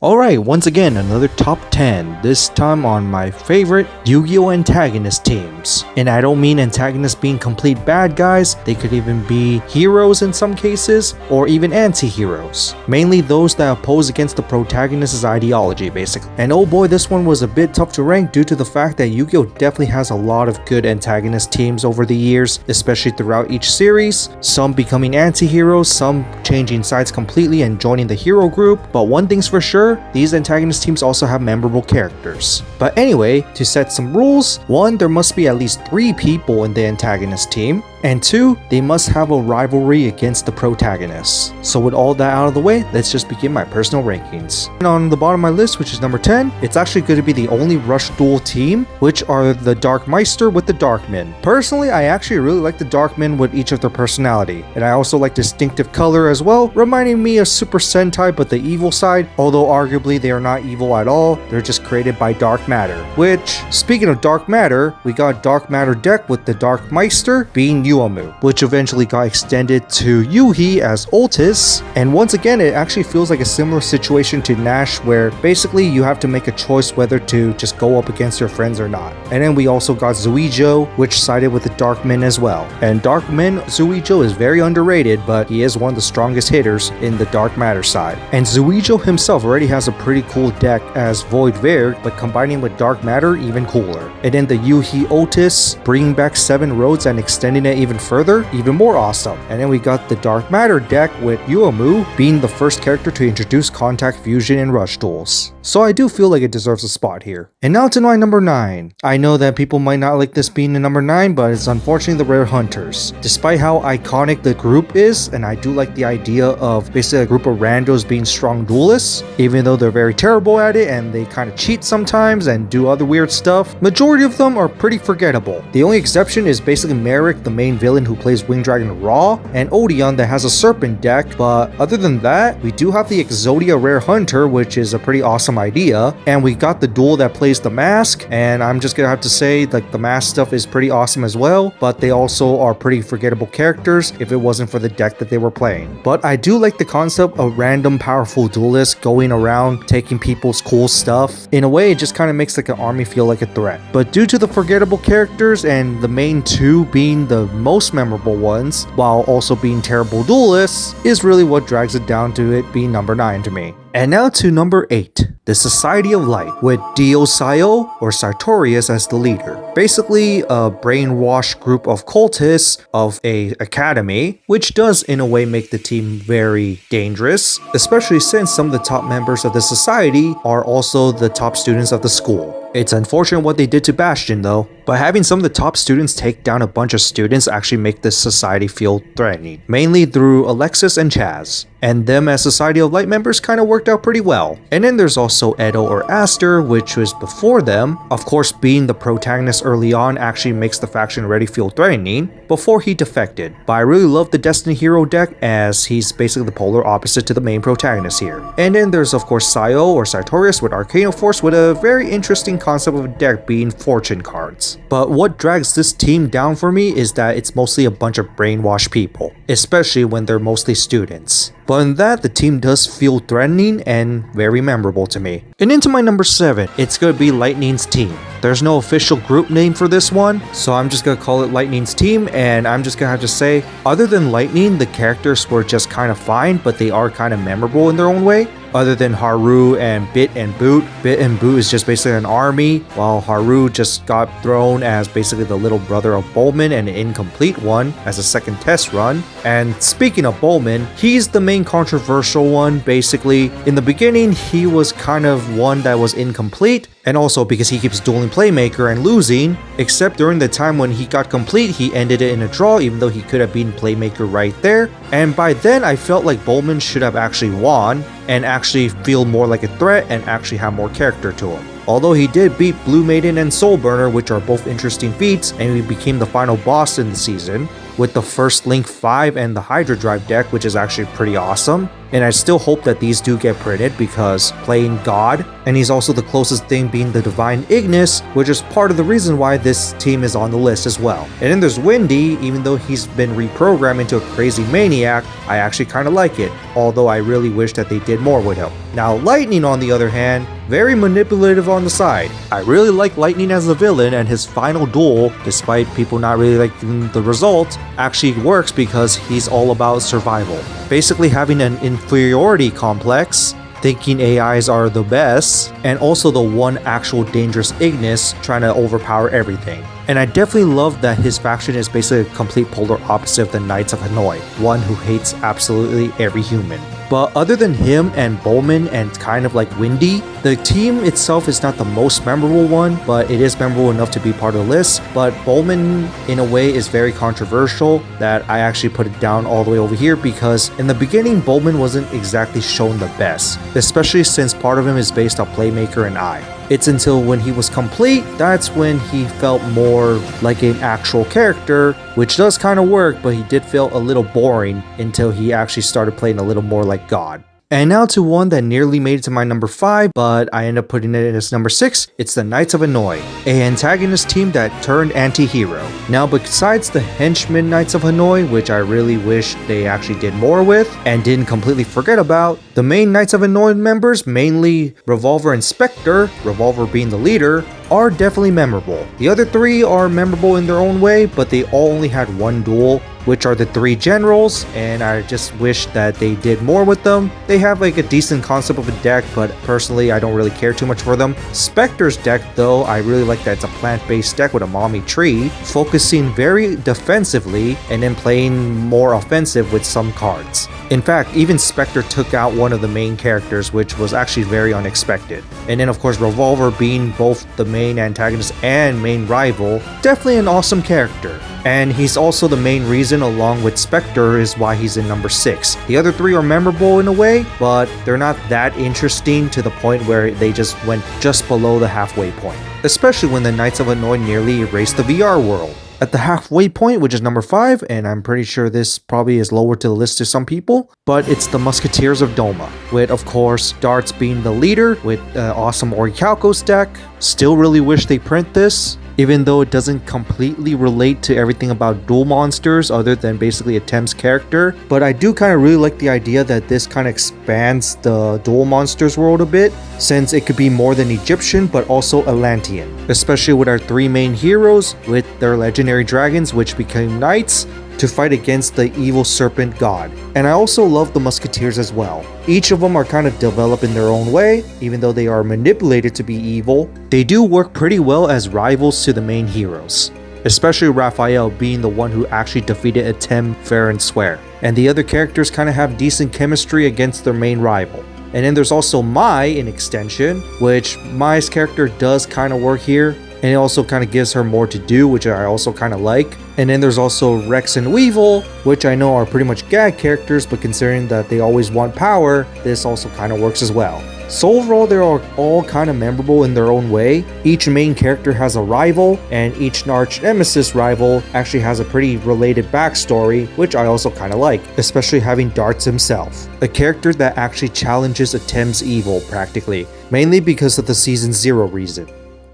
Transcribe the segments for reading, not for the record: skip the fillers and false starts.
Alright, once again, another top 10, this time on my favorite Yu-Gi-Oh! Antagonist teams. And I don't mean antagonists being complete bad guys, they could even be heroes in some cases, or even anti-heroes. Mainly those that oppose against the protagonist's ideology, basically. And oh boy, this one was a bit tough to rank due to the fact that Yu-Gi-Oh! Definitely has a lot of good antagonist teams over the years, especially throughout each series. Some becoming anti-heroes, some changing sides completely and joining the hero group, but one thing's for sure, these antagonist teams also have memorable characters. But anyway, to set some rules, 1. There must be at least 3 people in the antagonist team, and 2. They must have a rivalry against the protagonist. So with all that out of the way, let's just begin my personal rankings. And on the bottom of my list, which is number 10, it's actually going to be the only Rush Duel team, which are the Dark Meister with the Darkmen. Personally, I actually really like the Darkmen with each of their personality, and I also like distinctive color as well, reminding me of Super Sentai but the evil side, although arguably they are not evil at all, they're just created by dark matter. Which, speaking of dark matter, we got dark matter deck with the Dark Meister being Yuamu, which eventually got extended to Yuhi as Otis, and once again it actually feels like a similar situation to Nash where basically you have to make a choice whether to just go up against your friends or not. And then we also got Zuijo, which sided with the Darkmen as well. And Darkmen Zuijo is very underrated, but he is one of the strongest hitters in the dark matter side. And Zuijo himself already has a pretty cool deck as Void Verg, but combining with dark matter even cooler. And then the Yuhi Otis bringing back 7 roads and extending it even further, even more awesome. And then we got the dark matter deck with Yuamu being the first character to introduce contact fusion in Rush Duels. So I do feel like it deserves a spot here. And now to my number 9. I know that people might not like this being the number 9, but it's unfortunately the Rare Hunters. Despite how iconic the group is, and I do like the idea of basically a group of randos being strong duelists, even though they're very terrible at it and they kind of cheat sometimes and do other weird stuff, majority of them are pretty forgettable. The only exception is basically Merrick, the main villain who plays Winged Dragon Raw, and Odeon that has a Serpent deck, but other than that, we do have the Exodia Rare Hunter, which is a pretty awesome idea, and we got the duel that plays the Mask, and I'm just gonna have to say like the Mask stuff is pretty awesome as well, but they also are pretty forgettable characters if it wasn't for the deck that they were playing. But I do like the concept of random powerful duelists going around taking people's cool stuff. In a way, it just kind of makes like an army feel like a threat. But due to the forgettable characters and the main 2 being the most memorable ones, while also being terrible duelists, is really what drags it down to it being number 9 to me. And now to number 8, the Society of Light, with Dio Sayo or Sartorius as the leader. Basically a brainwashed group of cultists of a academy, which does in a way make the team very dangerous, especially since some of the top members of the society are also the top students of the school. It's unfortunate what they did to Bastion though, but having some of the top students take down a bunch of students actually make this society feel threatening, mainly through Alexis and Chaz. And them as Society of Light members kind of worked out pretty well. And then there's also Edo or Aster, which was before them. Of course, being the protagonist early on actually makes the faction already feel threatening before he defected. But I really love the Destiny Hero deck as he's basically the polar opposite to the main protagonist here. And then there's of course Sayo or Sartorius with Arcano Force with a very interesting concept of a deck being fortune cards. But what drags this team down for me is that it's mostly a bunch of brainwashed people, especially when they're mostly students. But in that, the team does feel threatening and very memorable to me. And into my number 7, it's gonna be Lightning's team. There's no official group name for this one, so I'm just gonna call it Lightning's team, and I'm just gonna have to say, other than Lightning, the characters were just kind of fine, but they are kind of memorable in their own way. Other than Haru and Bit and Boot is just basically an army, while Haru just got thrown as basically the little brother of Bowman and an incomplete one as a second test run. And speaking of Bowman, he's the main controversial one basically. In the beginning, he was kind of one that was incomplete, and also because he keeps dueling Playmaker and losing, except during the time when he got complete, he ended it in a draw even though he could have beaten Playmaker right there. And by then, I felt like Bowman should have actually won and actually feel more like a threat and actually have more character to him. Although he did beat Blue Maiden and Soul Burner, which are both interesting feats, and he became the final boss in the season. with the first Link 5 and the Hydra Drive deck, which is actually pretty awesome. And I still hope that these do get printed because playing God, and he's also the closest thing being the Divine Ignis, which is part of the reason why this team is on the list as well. And then there's Windy, even though he's been reprogrammed into a crazy maniac, I actually kind of like it, although I really wish that they did more with him. Now Lightning, on the other hand, very manipulative on the side. I really like Lightning as a villain, and his final duel, despite people not really liking the result, actually works because he's all about survival. Basically having an inferiority complex, thinking AIs are the best, and also the one actual dangerous Ignis trying to overpower everything. And I definitely love that his faction is basically a complete polar opposite of the Knights of Hanoi, one who hates absolutely every human. But other than him and Bowman and kind of like Windy, the team itself is not the most memorable one, but it is memorable enough to be part of the list. But Bowman, in a way, is very controversial that I actually put it down all the way over here because in the beginning, Bowman wasn't exactly shown the best, especially since part of him is based on Playmaker and I. It's until when he was complete, that's when he felt more like an actual character, which does kind of work, but he did feel a little boring until he actually started playing a little more like God. And now to one that nearly made it to my number 5, but I ended up putting it as number 6. It's the Knights of Hanoi, a antagonist team that turned anti-hero. Now, besides the henchmen Knights of Hanoi, which I really wish they actually did more with and didn't completely forget about, the main Knights of Hanoi members, mainly Revolver and Spectre, Revolver being the leader, are definitely memorable. The other 3 are memorable in their own way, but they all only had one duel, which are the 3 generals, and I just wish that they did more with them. They have like a decent concept of a deck, but personally I don't really care too much for them. Spectre's deck though, I really like that it's a plant-based deck with a mommy tree, focusing very defensively and then playing more offensive with some cards. In fact, even Spectre took out one of the main characters, which was actually very unexpected. And then of course Revolver being both the main antagonist and main rival, definitely an awesome character. And he's also the main reason, along with Spectre, is why he's in number 6. The other 3 are memorable in a way, but they're not that interesting to the point where they just went just below the halfway point. Especially when the Knights of Hanoi nearly erased the VR world. At the halfway point, which is number 5, and I'm pretty sure this probably is lower to the list to some people, but it's the Musketeers of Doma, with of course Darts being the leader with awesome Orichalcos deck. Still really wish they print this, even though it doesn't completely relate to everything about duel monsters other than basically a Thames character. But I do kind of really like the idea that this kind of expands the duel monsters world a bit, since it could be more than Egyptian but also Atlantean, especially with our 3 main heroes with their legendary dragons which became knights to fight against the evil serpent god. And I also love the Musketeers as well. Each of them are kind of developed in their own way, even though they are manipulated to be evil. They do work pretty well as rivals to the main heroes, especially Raphael being the one who actually defeated Atem, fair and square. And the other characters kind of have decent chemistry against their main rival. And then there's also Mai in extension, which Mai's character does kind of work here, and it also kind of gives her more to do, which I also kind of like. And then there's also Rex and Weevil, which I know are pretty much gag characters, but considering that they always want power, this also kind of works as well. So overall, they are all kind of memorable in their own way. Each main character has a rival, and each arch nemesis rival actually has a pretty related backstory, which I also kind of like, especially having Darts himself, a character that actually challenges Atem's evil practically, mainly because of the Season 0 reason.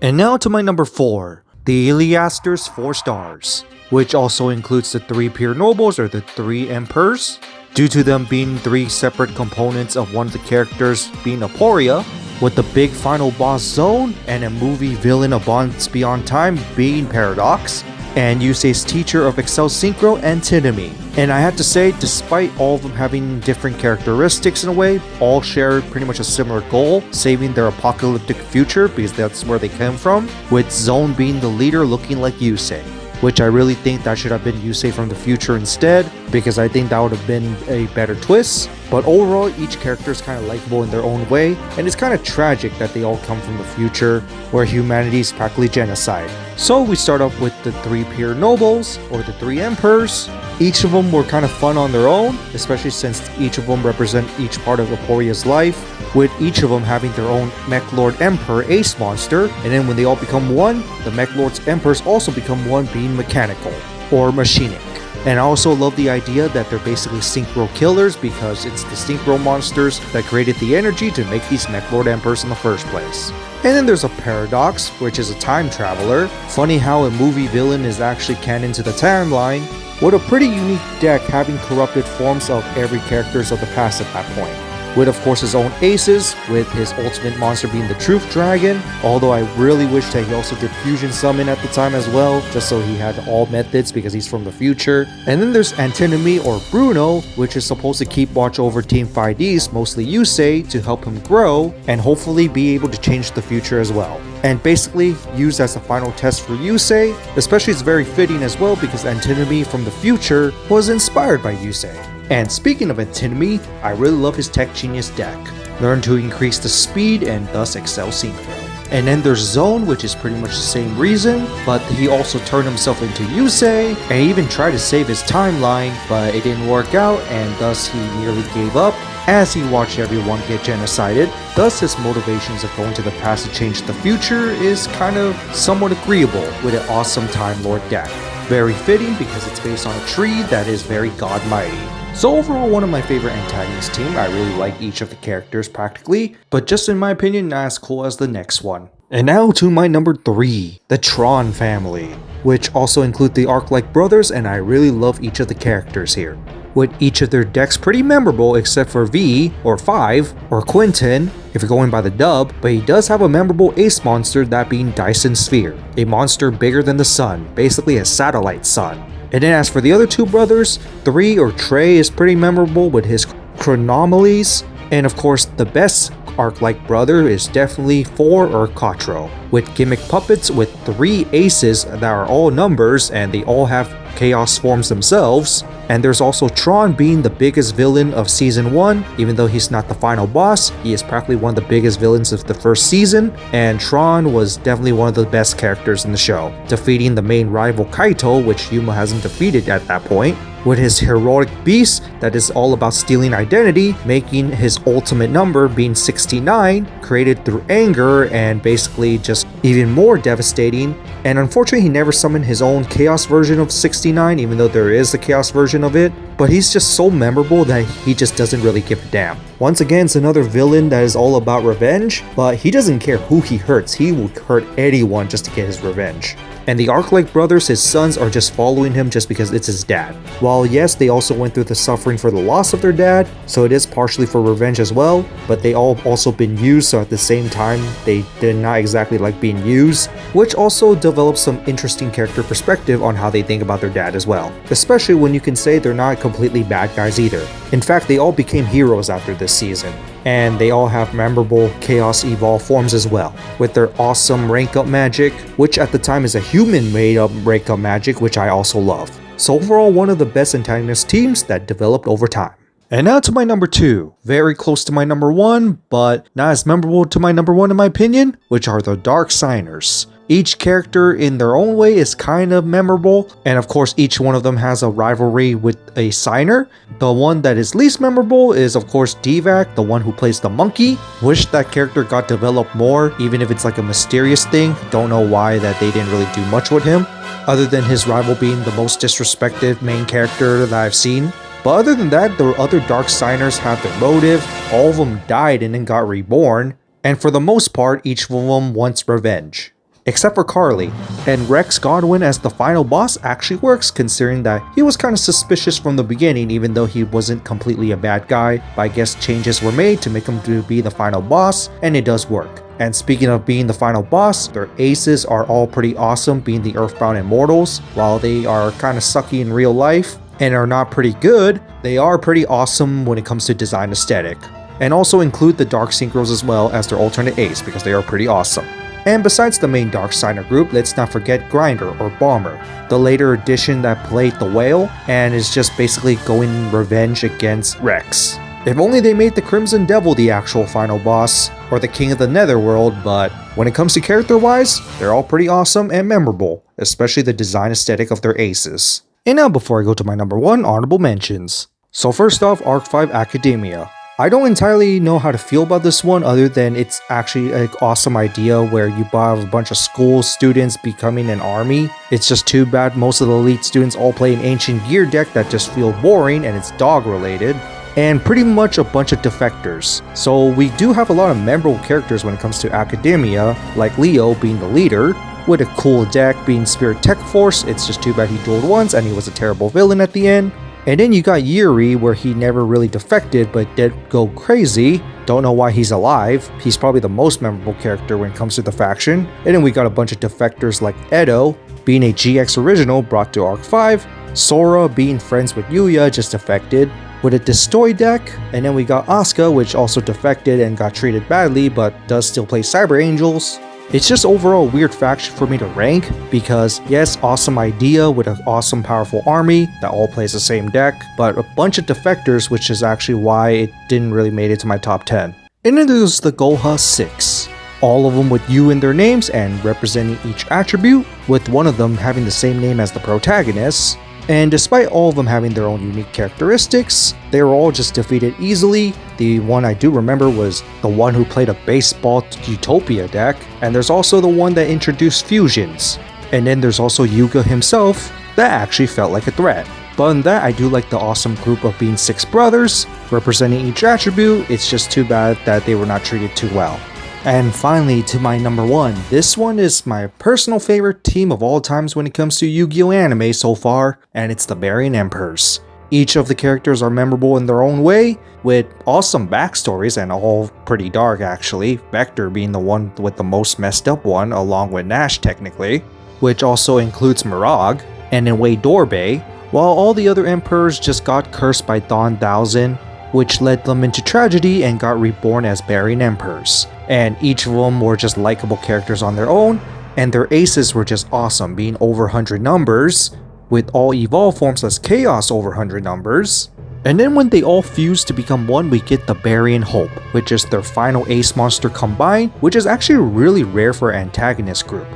And now to my number 4, the Iliaster's 4 stars, which also includes the 3 pure nobles or the 3 emperors, due to them being 3 separate components of one of the characters being Aporia, with the big final boss Zone and a movie villain of Bonds Beyond Time being Paradox, and Yusei's teacher of Excel Synchro, Antinomy. And I have to say, despite all of them having different characteristics in a way, all share pretty much a similar goal, saving their apocalyptic future because that's where they came from, with Zone being the leader looking like Yusei, which I really think that should have been Yusei from the future instead, because I think that would have been a better twist. But overall, each character is kind of likable in their own way, and it's kind of tragic that they all come from the future, where humanity is practically genocide. So we start off with the 3 pure nobles, or the 3 emperors. Each of them were kind of fun on their own, especially since each of them represent each part of Aporia's life, with each of them having their own Mech Lord Emperor Ace monster, and then when they all become one, the Mech Lord's Emperors also become one, being mechanical, or machinic. And I also love the idea that they're basically synchro killers because it's the synchro monsters that created the energy to make these Mech Lord Emperors in the first place. And then there's a Paradox, which is a time traveler. Funny how a movie villain is actually canon to the timeline, with a pretty unique deck having corrupted forms of every characters of the past at that point. With of course his own aces, with his ultimate monster being the Truth Dragon, although I really wish that he also did Fusion Summon at the time as well, just so he had all methods because he's from the future. And then there's Antinomy or Bruno, which is supposed to keep watch over Team 5Ds, mostly Yusei, to help him grow and hopefully be able to change the future as well. And basically used as a final test for Yusei, especially it's very fitting as well because Antinomy from the future was inspired by Yusei. And speaking of Antinomy, I really love his Tech Genius deck. Learn to increase the speed and thus excel synchro. And then there's Zone, which is pretty much the same reason, but he also turned himself into Yusei and even tried to save his timeline, but it didn't work out and thus he nearly gave up as he watched everyone get genocided. Thus his motivations of going to the past to change the future is kind of somewhat agreeable with an awesome Time Lord deck. Very fitting because it's based on a tree that is very godmighty. So overall, one of my favorite antagonist team. I really like each of the characters practically, but just in my opinion, not as cool as the next one. And now to my number 3, the Tron family, which also include the Arc-like brothers, and I really love each of the characters here. With each of their decks pretty memorable except for V, or 5, or Quentin, if you're going by the dub, but he does have a memorable ace monster, that being Dyson Sphere, a monster bigger than the sun, basically a satellite sun. And then as for the other two brothers, 3 or Trey is pretty memorable with his chronomalies, and of course the best Arc-like brother is definitely 4 or Quattro, with gimmick puppets with 3 aces that are all numbers and they all have chaos forms themselves. And there's also Tron being the biggest villain of season 1, even though he's not the final boss, he is practically one of the biggest villains of the first season, and Tron was definitely one of the best characters in the show, defeating the main rival Kaito, which Yuma hasn't defeated at that point, with his heroic beast that is all about stealing identity, making his ultimate number being 69, created through anger and basically just even more devastating. And unfortunately he never summoned his own chaos version of 69, even though there is a chaos version of it, but he's just so memorable that he just doesn't really give a damn. Once again, it's another villain that is all about revenge, but he doesn't care who he hurts, he will hurt anyone just to get his revenge. And the Arc-like brothers, his sons, are just following him just because it's his dad. While yes, they also went through the suffering for the loss of their dad, so it is partially for revenge as well, but they all also been used, so at the same time, they did not exactly like being used, which also develops some interesting character perspective on how they think about their dad as well. Especially when you can say they're not completely bad guys either. In fact, they all became heroes after this season. And they all have memorable Chaos Evolve forms as well, with their awesome rank up magic, which at the time is a human made up rank up magic, which I also love. So overall, one of the best antagonist teams that developed over time. And now to my number 2, very close to my number 1, but not as memorable to my number 1 in my opinion, which are the Dark Signers. Each character in their own way is kind of memorable, and of course each one of them has a rivalry with a signer. The one that is least memorable is of course Divac, the one who plays the monkey. Wish that character got developed more, even if it's like a mysterious thing. Don't know why that they didn't really do much with him, other than his rival being the most disrespected main character that I've seen. But other than that, the other Dark Signers have their motive, all of them died and then got reborn, and for the most part each of them wants revenge. Except for Carly, and Rex Godwin as the final boss actually works considering that he was kind of suspicious from the beginning even though he wasn't completely a bad guy, but I guess changes were made to make him to be the final boss, and it does work. And speaking of being the final boss, their aces are all pretty awesome, being the Earthbound Immortals. While they are kind of sucky in real life and are not pretty good, they are pretty awesome when it comes to design aesthetic. And also include the Dark Synchros as well as their alternate ace because they are pretty awesome. And besides the main Dark Signer group, let's not forget Grinder or Bomber, the later addition that played the whale and is just basically going revenge against Rex. If only they made the Crimson Devil the actual final boss, or the King of the Netherworld, but when it comes to character-wise, they're all pretty awesome and memorable, especially the design aesthetic of their aces. And now before I go to my number 1, honorable mentions. So first off, Arc 5 Academia. I don't entirely know how to feel about this one other than it's actually an awesome idea where you have a bunch of school students becoming an army. It's just too bad most of the elite students all play an ancient gear deck that just feel boring and it's dog related. And pretty much a bunch of defectors. So we do have a lot of memorable characters when it comes to academia, like Leo being the leader, with a cool deck being Spirit Tech Force. It's just too bad he dueled once and he was a terrible villain at the end. And then you got Yuri, where he never really defected but did go crazy. Don't know why he's alive. He's probably the most memorable character when it comes to the faction. And then we got a bunch of defectors like Edo, being a GX original brought to Arc 5, Sora being friends with Yuya, just defected with a Destroy deck, and then we got Asuka, which also defected and got treated badly but does still play Cyber Angels. It's just overall a weird faction for me to rank because yes, awesome idea with an awesome powerful army that all plays the same deck, but a bunch of defectors, which is actually why it didn't really make it to my top 10. And then there's the Goha 6. All of them with U in their names and representing each attribute, with one of them having the same name as the protagonist. And despite all of them having their own unique characteristics, they were all just defeated easily. The one I do remember was the one who played a baseball Utopia deck, and there's also the one that introduced fusions. And then there's also Yuga himself that actually felt like a threat. But in that, I do like the awesome group of being 6 brothers, representing each attribute. It's just too bad that they were not treated too well. And finally, to my number 1. This one is my personal favorite team of all times when it comes to Yu-Gi-Oh! Anime so far, and it's the Baryon Emperors. Each of the characters are memorable in their own way, with awesome backstories and all pretty dark actually, Vector being the one with the most messed up one along with Nash technically, which also includes Mirag, and in Wei Dorbei, while all the other emperors just got cursed by Dawn Thousand, which led them into tragedy and got reborn as Baryon Emperors. And each of them were just likable characters on their own, and their aces were just awesome, being over 100 numbers, with all evolved forms as Chaos over 100 numbers. And then when they all fuse to become one, we get the Baryon Hope, which is their final ace monster combined, which is actually really rare for an Antagonist group.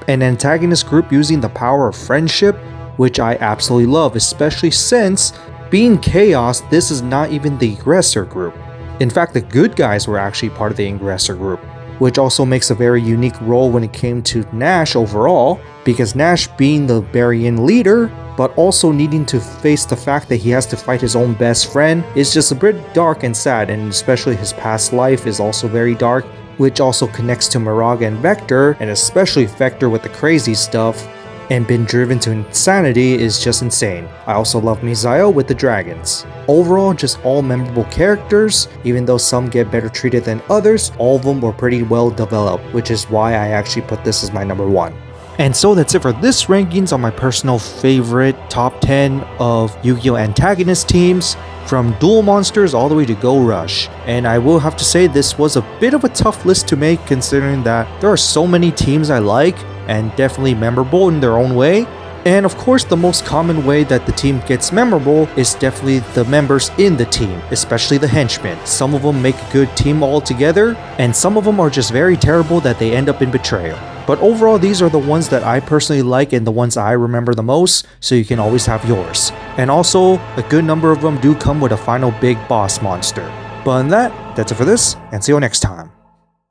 An Antagonist group using the power of friendship, which I absolutely love, especially since being Chaos, this is not even the aggressor group. In fact, the good guys were actually part of the aggressor group, which also makes a very unique role when it came to Nash overall, because Nash being the Baryon leader, but also needing to face the fact that he has to fight his own best friend is just a bit dark and sad, and especially his past life is also very dark, which also connects to Mirag and Vector, and especially Vector with the crazy stuff, and been driven to insanity is just insane. I also love Misael with the dragons. Overall, just all memorable characters, even though some get better treated than others, all of them were pretty well developed, which is why I actually put this as my number 1. And so that's it for this rankings on my personal favorite top 10 of Yu-Gi-Oh! Antagonist teams, from Duel Monsters all the way to Go Rush. And I will have to say this was a bit of a tough list to make considering that there are so many teams I like, and definitely memorable in their own way. And of course, the most common way that the team gets memorable is definitely the members in the team, especially the henchmen. Some of them make a good team all together, and some of them are just very terrible that they end up in betrayal. But overall, these are the ones that I personally like and the ones I remember the most, so you can always have yours. And also, a good number of them do come with a final big boss monster. But on that, that's it for this, and see you next time.